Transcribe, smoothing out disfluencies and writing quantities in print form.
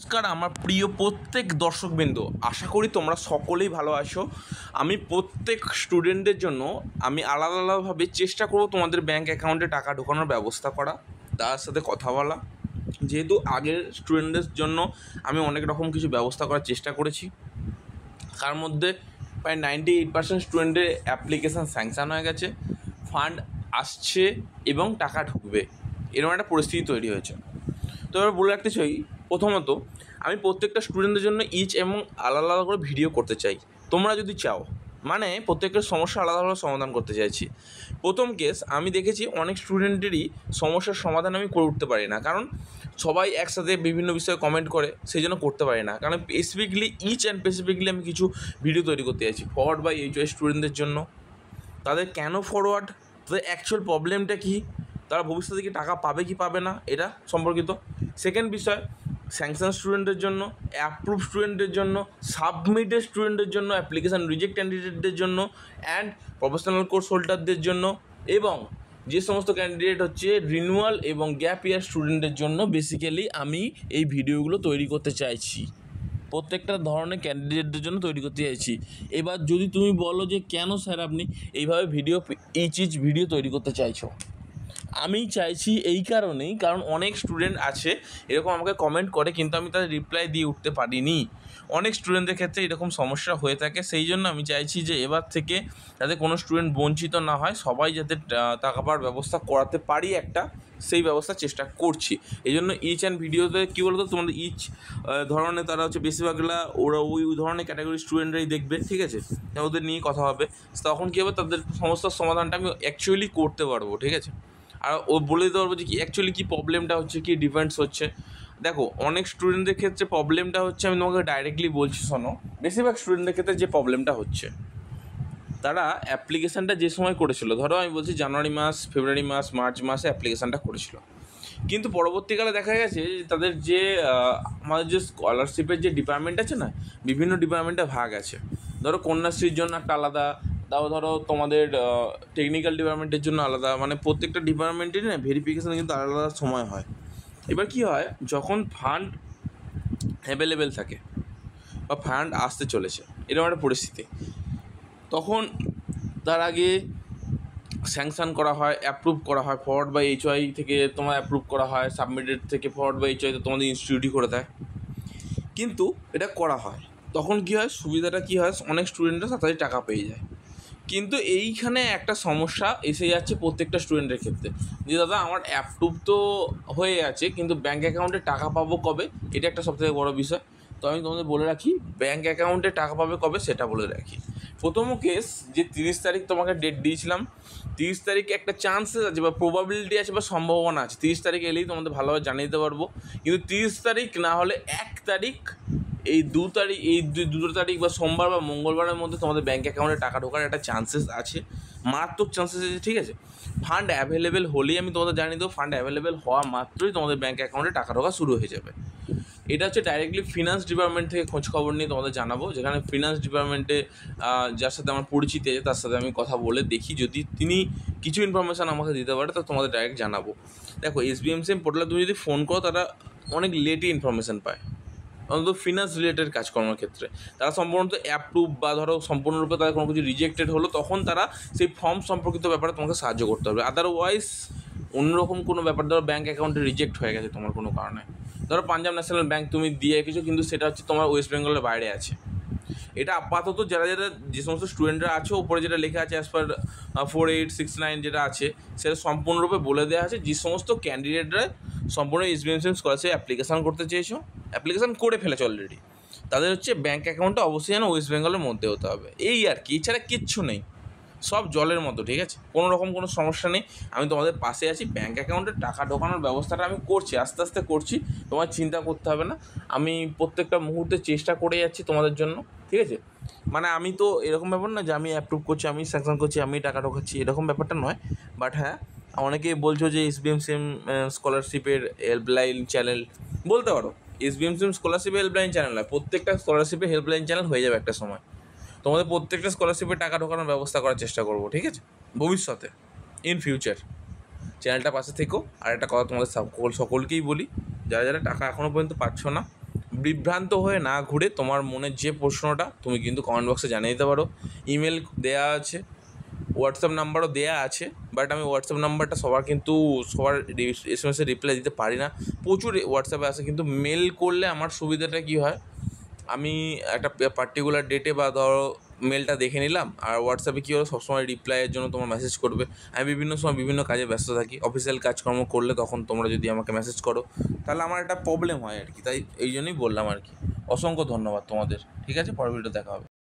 নমস্কার আমার প্রিয় প্রত্যেক দর্শকবৃন্দ, আশা করি তোমরা সকলেই ভালো আছো। আমি প্রত্যেক স্টুডেন্টদের জন্য আমি আলাদা আলাদাভাবে চেষ্টা করব তোমাদের ব্যাঙ্ক অ্যাকাউন্টে টাকা ঢোকানোর ব্যবস্থা করা, তার সাথে কথা বলা। যেহেতু আগের স্টুডেন্টদের জন্য আমি অনেক রকম কিছু ব্যবস্থা করার চেষ্টা করেছি, তার মধ্যে প্রায় 98% স্টুডেন্টের অ্যাপ্লিকেশান স্যাংশন হয়ে গেছে, ফান্ড আসছে এবং টাকা ঢুকবে, এরকম একটা পরিস্থিতি তৈরি হয়েছে। তো এবার বলে রাখতে চাই, প্রথমত আমি প্রত্যেকটা স্টুডেন্টদের জন্য এবং আলাদা আলাদা করে ভিডিও করতে চাই। তোমরা যদি চাও, মানে প্রত্যেকের সমস্যা আলাদাভাবে সমাধান করতে চাইছি। প্রথম কেস, আমি দেখেছি অনেক স্টুডেন্টেরই সমস্যার সমাধান আমি করে উঠতে পারি না, কারণ সবাই একসাথে বিভিন্ন বিষয়ে কমেন্ট করে, সেই জন্য করতে পারি না। কারণ স্পেসিফিকলি আমি কিছু ভিডিও তৈরি করতে চাইছি ফরওয়ার্ড বাই এইচওয়াই স্টুডেন্টদের জন্য। তাদের কেন ফরওয়ার্ড, তাদের অ্যাকচুয়াল প্রবলেমটা কী, তারা ভবিষ্যতে কি টাকা পাবে কি পাবে না, এটা সম্পর্কিত। সেকেন্ড বিষয়, স্যাংশন স্টুডেন্টের জন্য, অ্যাপ্রুভ স্টুডেন্টের জন্য, সাবমিটেড স্টুডেন্টের জন্য, অ্যাপ্লিকেশান রিজেক্ট ক্যান্ডিডেটদের জন্য, অ্যান্ড প্রফেশনাল কোর্স হোল্ডারদের জন্য, এবং যে সমস্ত ক্যান্ডিডেট হচ্ছে রিনিউয়াল এবং গ্যাপ ইয়ার স্টুডেন্টের জন্য বেসিক্যালি আমি এই ভিডিওগুলো তৈরি করতে চাইছি। প্রত্যেকটা ধরনের ক্যান্ডিডেটদের জন্য তৈরি করতে চাইছি। এবার যদি তুমি বলো যে কেন স্যার আপনি এইভাবে ভিডিও তৈরি করতে চাইছো, আমি চাইছি এই কারণেই, কারণ অনেক স্টুডেন্ট আছে এরকম আমাকে কমেন্ট করে, কিন্তু আমি তাদের রিপ্লাই দিয়ে উঠতে পারিনি। অনেক স্টুডেন্টদের ক্ষেত্রে এরকম সমস্যা হয়ে থাকে, সেই জন্য আমি চাইছি যে এবার থেকে যাতে কোনো স্টুডেন্ট বঞ্চিত না হয়, সবাই যাতে টাকা পাওয়ার ব্যবস্থা করাতে পারি একটা, সেই ব্যবস্থা চেষ্টা করছি। এই জন্য ভিডিওতে কী বলতো, তোমাদের ধরনের তারা হচ্ছে বেশিরভাগগুলা ওরা ওই ধরনের ক্যাটাগরির স্টুডেন্টরাই দেখবে, ঠিক আছে? ওদের নিয়ে কথা হবে, তখন কী হবে, তাদের সমস্যার সমাধানটা আমি অ্যাকচুয়ালি করতে পারবো, ঠিক আছে? আর ও বলে দিতে পারবো যে কি অ্যাকচুয়ালি কী প্রবলেমটা হচ্ছে, কী ডিফারেন্স হচ্ছে। দেখো, অনেক স্টুডেন্টদের ক্ষেত্রে প্রবলেমটা হচ্ছে, আমি তোমাকে ডাইরেক্টলি বলছি শোনো, বেশিরভাগ স্টুডেন্টদের ক্ষেত্রে যে প্রবলেমটা হচ্ছে, তারা অ্যাপ্লিকেশানটা যে সময় করেছিল, ধরো আমি বলছি জানুয়ারি মাস, ফেব্রুয়ারি মাস, মার্চ মাসে অ্যাপ্লিকেশানটা করেছিল, কিন্তু পরবর্তীকালে দেখা গেছে যে তাদের যে আমাদের যে স্কলারশিপের যে ডিপার্টমেন্ট আছে না, বিভিন্ন ডিপার্টমেন্টে ভাগ আছে। ধরো কন্যাশ্রীর জন্য একটা আলাদা, তাও ধরো তোমাদের টেকনিক্যাল ডিপার্টমেন্টের জন্য আলাদা, মানে প্রত্যেকটা ডিপার্টমেন্টেরই না ভেরিফিকেশান কিন্তু আলাদা আলাদা সময় হয়। এবার কী হয়, যখন ফান্ড অ্যাভেলেবেল থাকে বা ফান্ড আসতে চলেছে এরকম একটা পরিস্থিতি, তখন তার আগে স্যাংশন করা হয়, অ্যাপ্রুভ করা হয়, ফরওয়ার্ড বাই এইচওয়াই থেকে তোমার অ্যাপ্রুভ করা হয়, সাবমিটেড থেকে ফরওয়ার্ড বাই এইচওয়াই তোমাদের ইনস্টিটিউটই করে দেয়। কিন্তু এটা করা হয়, তখন কী হয়, সুবিধাটা কী হয়, অনেক স্টুডেন্টরা তাড়াতাড়ি টাকা পেয়ে যায়। কিন্তু এইখানে একটা সমস্যা এসে যাচ্ছে প্রত্যেকটা স্টুডেন্টের ক্ষেত্রে, যে দাদা আমার অ্যাপ্রুভ তো হয়ে আছে, কিন্তু ব্যাঙ্ক অ্যাকাউন্টে টাকা পাবো কবে, এটা একটা সবথেকে বড় বিষয়। তো আমি তোমাদের বলে রাখি, ব্যাঙ্ক অ্যাকাউন্টে টাকা পাবে কবে সেটা বলে রাখি। প্রথম কেস, যে 30 তারিখ তোমাকে ডেট দিয়েছিলাম, 30 তারিখে একটা চান্সেস আছে বা প্রবাবিলিটি আছে বা সম্ভাবনা আছে, 30 তারিখ এলেই তোমাদের ভালোভাবে জানিয়ে দিতে পারবো। কিন্তু 30 তারিখ না হলে 1 তারিখ, এই 2 তারিখ বা সোমবার বা মঙ্গলবারের মধ্যে তোমাদের ব্যাঙ্ক অ্যাকাউন্টে টাকা ঢোকার একটা চান্সেস আছে, মারাত্মক চান্সেস আছে, ঠিক আছে? ফান্ড অ্যাভেলেবেল হলেই আমি তোমাদের জানিয়ে দেবো, ফান্ড অ্যাভেলেবেল হওয়া মাত্রই তোমাদের ব্যাঙ্ক অ্যাকাউন্টে টাকা ঢোকা শুরু হয়ে যাবে। এটা হচ্ছে ডাইরেক্টলি ফিনান্স ডিপার্টমেন্ট থেকে খোঁজখবর নিয়ে তোমাদের জানাবো, যেখানে ফিনান্স ডিপার্টমেন্টে যার সাথে আমার পরিচিতি আছে তার সাথে আমি কথা বলে দেখি, যদি তিনি কিছু ইনফরমেশান আমাকে দিতে পারে তো তোমাদের ডাইরেক্ট জানাবো। দেখো, SBMCM পোর্টালে তুমি যদি ফোন করো, তারা অনেক লেটই ইনফরমেশান পায়, অন্তত ফিনান্স রিলেটেড কাজকর্মের ক্ষেত্রে। তারা সম্পূর্ণত অ্যাপ্রুভ বা ধরো সম্পূর্ণরূপে তাদের কোনো কিছু রিজেক্টেড হলো, তখন তারা সেই ফর্ম সম্পর্কিত ব্যাপারে তোমাকে সাহায্য করতে হবে। আদারওয়াইজ অন্যরকম কোনো ব্যাপার, ধরো ব্যাঙ্ক অ্যাকাউন্টে রিজেক্ট হয়ে গেছে তোমার কোনো কারণে, ধরো পাঞ্জাব ন্যাশনাল ব্যাঙ্ক তুমি দিয়ে রেখেছো, কিন্তু সেটা হচ্ছে তোমার ওয়েস্ট বেঙ্গলের বাইরে আছে, এটা আপাতত যারা যে সমস্ত স্টুডেন্টরা আছে, ওপরে যেটা লেখা আছে অ্যাজ পার 4869 যেটা আছে, সেটা সম্পূর্ণরূপে বলে দেওয়া আছে, যে সমস্ত ক্যান্ডিডেটরা সম্পূর্ণ SBMCM স্কলারশিপ অ্যাপ্লিকেশান করতে চেয়েছো, অ্যাপ্লিকেশান করে ফেলেছো অলরেডি, তাদের হচ্ছে ব্যাঙ্ক অ্যাকাউন্টটা অবশ্যই যেন ওয়েস্ট বেঙ্গলের মধ্যে হতে হবে, এই আর কি, এছাড়া কিচ্ছু নেই, সব জলের মতো, ঠিক আছে? কোনো রকম কোনো সমস্যা নেই, আমি তোমাদের পাশে আছি। ব্যাঙ্ক অ্যাকাউন্টে টাকা ঢোকানোর ব্যবস্থাটা আমি করছি, আস্তে আস্তে করছি, তোমার চিন্তা করতে হবে না। আমি প্রত্যেকটা মুহূর্তে চেষ্টা করে যাচ্ছি তোমাদের জন্য, ঠিক আছে? মানে আমি তো এরকম ব্যাপার না যে আমি অ্যাপ্রুভ করছি, আমি স্যাংশন করছি, আমি টাকা ঢোকাচ্ছি, এরকম ব্যাপারটা নয়। বাট হ্যাঁ, অনেকে বলছো যে SBMCM স্কলারশিপের হেল্পলাইন চ্যানেল, বলতে পারো SBMCM স্কলারশিপের হেল্পলাইন চ্যানেল নয়, প্রত্যেকটা স্কলারশিপের হেল্পলাইন চ্যানেল হয়ে যাবে একটা সময়। তোমাদের প্রত্যেকটা স্কলারশিপে টাকা ঢোকানোর ব্যবস্থা করার চেষ্টা করবো, ঠিক আছে? ভবিষ্যতে, ইন ফিউচার, চ্যানেলটা পাশে থেকো। আর একটা কথা তোমাদের সকলকেই বলি, যারা যারা টাকা এখনও পর্যন্ত পাচ্ছ না বিভ্রান্ত হয়ে না ঘুরে তোমার মনের যে প্রশ্নটা তুমি কিন্তু কমেন্ট বক্সে জানিয়ে দিতে পারো। ইমেল দেওয়া আছে, হোয়াটসঅ্যাপ নাম্বারও দেওয়া আছে, বাট আমি হোয়াটসঅ্যাপ নাম্বারটা সবার এসএমএসে রিপ্লাই দিতে পারি না। প্রচুর হোয়াটসঅ্যাপে আসে, কিন্তু মেল করলে আমার সুবিধাটা কী হয়, আমি একটা পার্টিকুলার ডেটে বা ধরো মেলটা দেখে নিলাম, আর হোয়াটসঅ্যাপে কী হলো সবসময় রিপ্লাইয়ের জন্য তোমার মেসেজ করবে। আমি বিভিন্ন সময় বিভিন্ন কাজে ব্যস্ত থাকি, অফিসিয়াল কাজকর্ম করলে তখন তোমরা যদি আমাকে মেসেজ করো তাহলে আমার একটা প্রবলেম হয় আর কি, তাই এই জন্যই বললাম আর কি। অসংখ্য ধন্যবাদ তোমাদের। ঠিক আছে, পরের ভিডিও দেখা হবে।